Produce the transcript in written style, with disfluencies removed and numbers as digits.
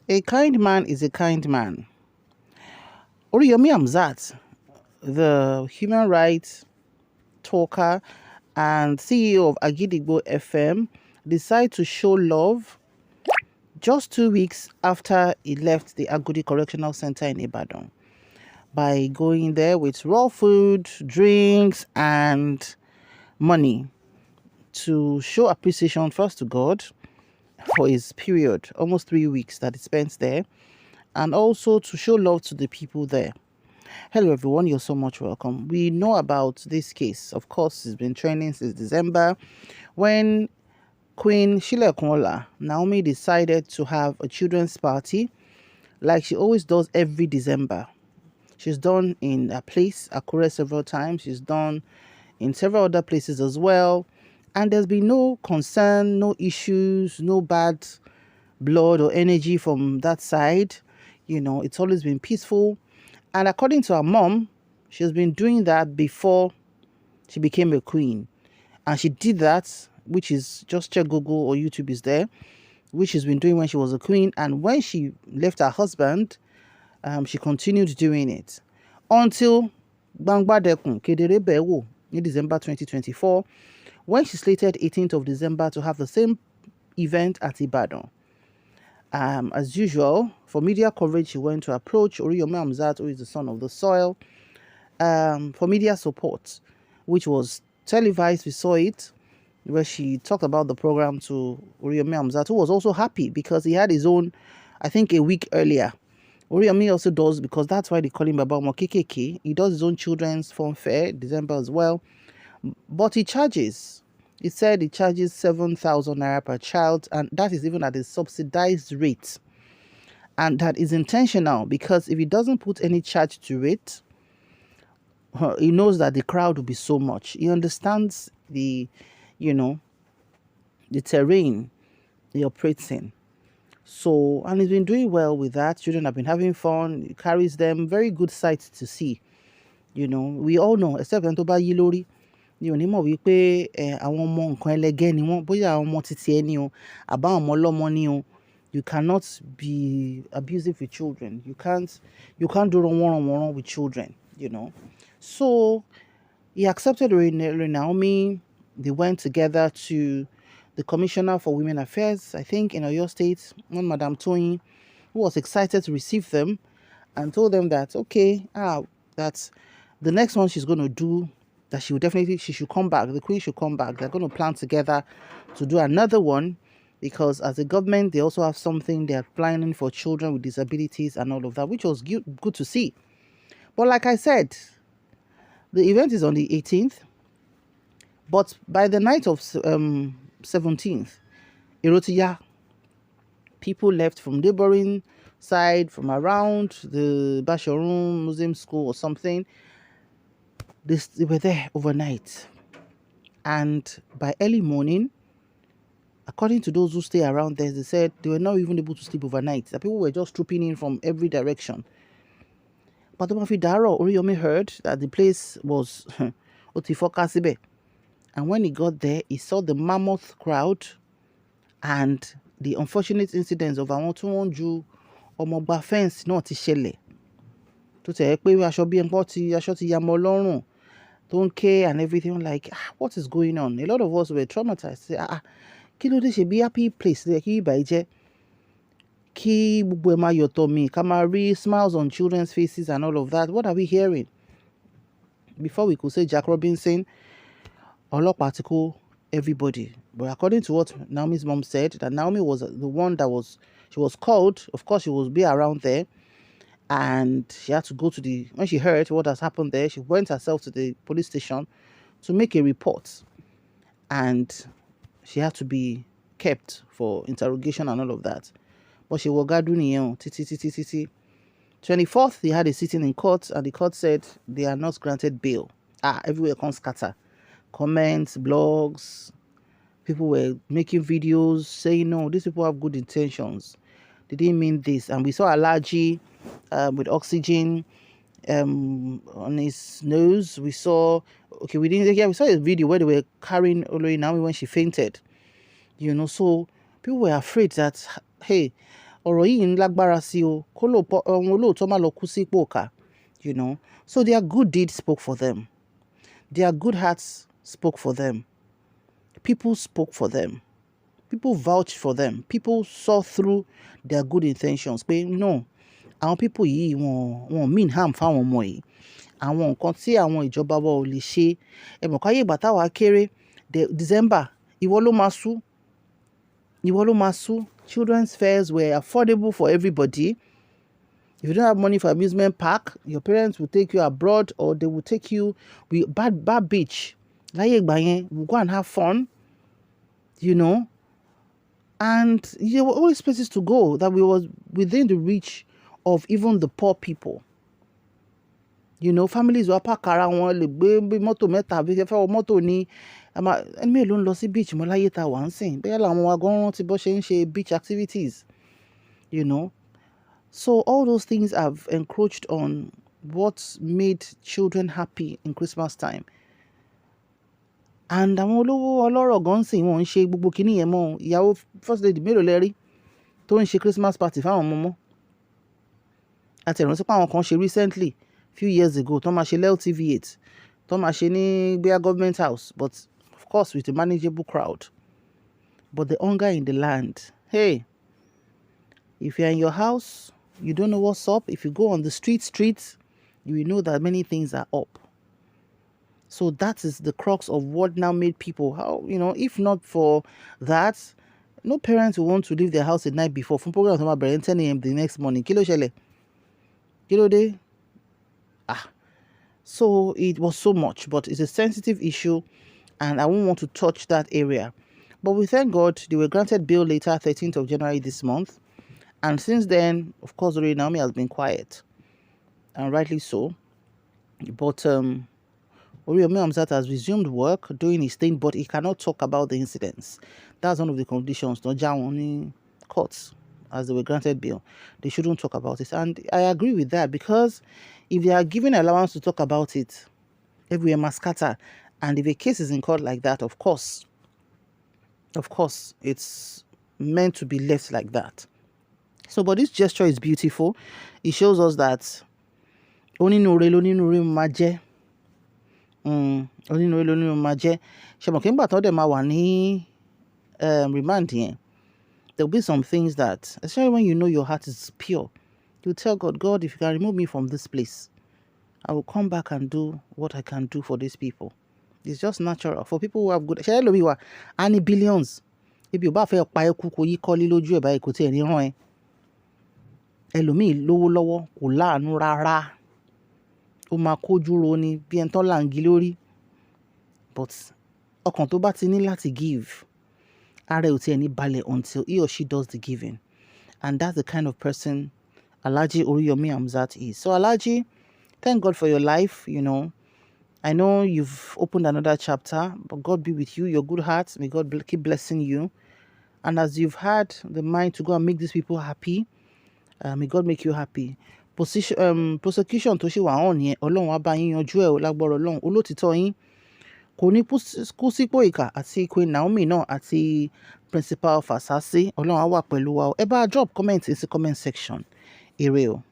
A kind man is a kind man. Oriyomi Hamzat, the human rights talker and CEO of Agidigbo FM, decided to show love just 2 weeks after he left the Agodi Correctional Center in Ibadan by going there with raw food, drinks, and money to show appreciation first to God for his period, almost 3 weeks that he spent there, and also to show love to the people there. Hello, everyone. You're so much welcome. We know about this case. Of course, it's been trending since December when Queen Shile Okunla, Naomi, decided to have a children's party like she always does every December. She's done in a place, Akure, several times. She's done in several other places as well. And there's been no concern, no issues, no bad blood or energy from that side. It's always been peaceful. And according to her mom, she's been doing that before she became a queen. And she did that, which is just check Google or YouTube is there, which she's been doing when she was a queen. And when she left her husband, she continued doing it until Gbangba Dekun Kedere Bewo in December 2024, when she slated 18th of December to have the same event at Ibadan. As usual, for media coverage, she went to approach Oriyomi Hamzat, who is the son of the soil, for media support, which was televised. We saw it, where she talked about the program to Oriyomi Hamzat, who was also happy because he had his own, I think, a week earlier. Oriyomi also does, because that's why they call him Baba Mokekeke. He does his own children's fun fair, December as well. But he said he charges 7,000 naira per child, and that is even at a subsidized rate. And that is intentional, because if he doesn't put any charge to it, he knows that the crowd will be so much. He understands the terrain he operates in. So, and he's been doing well with that. Children have been having fun. He carries them. Very good sight to see. We all know, except Antoba Yilori, onímọ̀ wípé àwọn ọmọ nǹkan ẹlẹgẹ́ ni wọ́n, bóyá àwọn ọmọ títí ẹni o, àbá àwọn ọmọ ọlọ́mọ ni o. You cannot be abusive with children. You can't do wrong with children, So he accepted Naomi. They went together to the Commissioner for Women Affairs, I think, in Oyo State, one Madam Toyin, who was excited to receive them and told them that, okay, that the next one she's going to do, that she should come back. The Queen should come back. They're going to plan together to do another one, because as a government, they also have something they're planning for children with disabilities and all of that, which was good to see. But like I said, the event is on the 18th, but by the night of 17th, Erotiya, people left from neighboring side, from around the Basharun Muslim school or something. They were there overnight. And by early morning, according to those who stay around there, they said they were not even able to sleep overnight. The people were just trooping in from every direction. But Oriyomi heard that the place was Otifoka Sibe. And when he got there, he saw the mammoth crowd and the unfortunate incidents of àwọn tí wọ́n ju ọmọ gba fence náà ti ṣẹlẹ̀. Tó tẹ̀ pé aṣọ ti ya mọ́ lọ́rùn, tó ń ké and everything, like, what is going on? A lot of us were traumatized. Say, kí ló dé, ṣe bí happy place lẹ kí ibà jẹ́, kí gbogbo ẹ̀ máa yọ̀tọ̀ mi, ká máa rí smiles on children's faces and all of that. What are we hearing? Before we could say Jack Robinson, ọlọ́pàá ti kó everybody. But according to what Naomi's mom said, that Naomi was the one she was called. Of course, she will be around there. And she had to go when she heard what has happened there, she went herself to the police station to make a report. And she had to be kept for interrogation and all of that. But she was gaduniyon, titi. 24th, they had a sitting in court, and the court said they are not granted bail. Everywhere comes scatter. Comments, blogs, people were making videos saying, no, these people have good intentions. They didn't mean this. And we saw Alaji with oxygen on his nose. We saw a video where they were carrying Olori Naomi when she fainted. So people were afraid that, hey, ọ̀rọ̀ yìí ń lágbára sí o, kó lò olóòótọ́ má lọ kú sí ipò ọ̀kà, you know. So their good deeds spoke for them. Their good hearts spoke for them. People spoke for them. People vouched for them. People saw through their good intentions. Pé no, àwọn people yìí wọ́n mean harm fáwọn ọmọ yìí. Àwọn nǹkan tí àwọn ìjọba wa ò lè ṣe. Ẹ mọ̀ káyé ìgbà táwa kéré, December, ìwọ ló máa sú. Ìwọ ló máa sú. Children's fairs were affordable for everybody. If you don't have money for amusement park, your parents will take you abroad, or they will take you bad beach. Láyé ìgbà yẹn, we'll go and have fun, you know. And there were always places to go that was within the reach of even the poor people. You know, families were park ara wọn lè gbé mọ́tò mẹ́ta àbí fẹ́ wọ mọ́tò ní ẹni mélòó ń lọ sí beach mọ́ láyé tá a wà ń sìn. Bẹ́ẹ̀ làwọn wa gan rántí bó ṣe ń ṣe beach activities, you know. So all those things have encroached on what made children happy in Christmas time. And àwọn olówó ọlọ́rọ̀ gan sìn wọ́n ń ṣe gbogbo kinní yẹn mọ́. Ìyàwó first lady mélòó lẹ́rí tó ń ṣe Christmas party fáwọn ọmọ mọ́. Àti ìrántí pé àwọn kan ṣe recently, few years ago, tó máa ṣe LTV8, tó máa ṣe ní gbéyà government house, but of course with a manageable crowd. But the hunger in the land, hey, if you're in your house, you don't know what's up. If you go on the streets, you will know that many things are up. So that is the crux of what now made people, how, you know, if not for that, no parents will want to leave their house the night before. From program to 10 a.m. the next morning. Kilo shele. Kilo day. So it was so much, but it's a sensitive issue, and I won't want to touch that area. But we thank God they were granted bail later, 13th of January this month. And since then, of course, Naomi has been quiet, and rightly so. But Oriyomi Hamzat has resumed work, doing his thing, but he cannot talk about the incidents. That's one of the conditions. No only courts, as they were granted bail, they shouldn't talk about it. And I agree with that, because if they are given allowance to talk about it, everywhere must scatter. And if a case is in court like that, of course, it's meant to be left like that. So, but this gesture is beautiful. It shows us that oninore maje. Oninore maje. Shemokimba told them I want remand here. There'll be some things that, especially when you know your heart is pure, you tell God, God, if you can remove me from this place, I will come back and do what I can do for these people. It's just natural. For people who have good, any billions. If you buy for a kuku, you call it loju by kote ni ran. Ẹlòmíì lówó lọ́wọ́ kò láàánú rárá. Ó máa kójú ro ni bí ẹni tán láǹgí lórí. But ọkàn tó bá ti ní láti give, ara ò tiẹ̀ ní balẹ̀ until he or she does the giving. And that's the kind of person Alhaji Oriyomi Hamzat is. So Alhaji, thank God for your life, you know. I know you've opened another chapter, but God be with you, your good heart. May God keep blessing you. And as you've had the mind to go and make these people happy, may God make you happy. Prosecution tó ṣì wà hàn yẹn, Ọlọ́run á bá yín yanjú ẹ̀ o lágbára Ọlọ́run. Olótìtọ́ yín kò ní kú sípò ìkà, àti Queen Naomi náà àti Principal Fasasi. Ọlọ́run á wà pẹ̀lú wa o. Ẹ bá drop comment sí comment section. Ire o.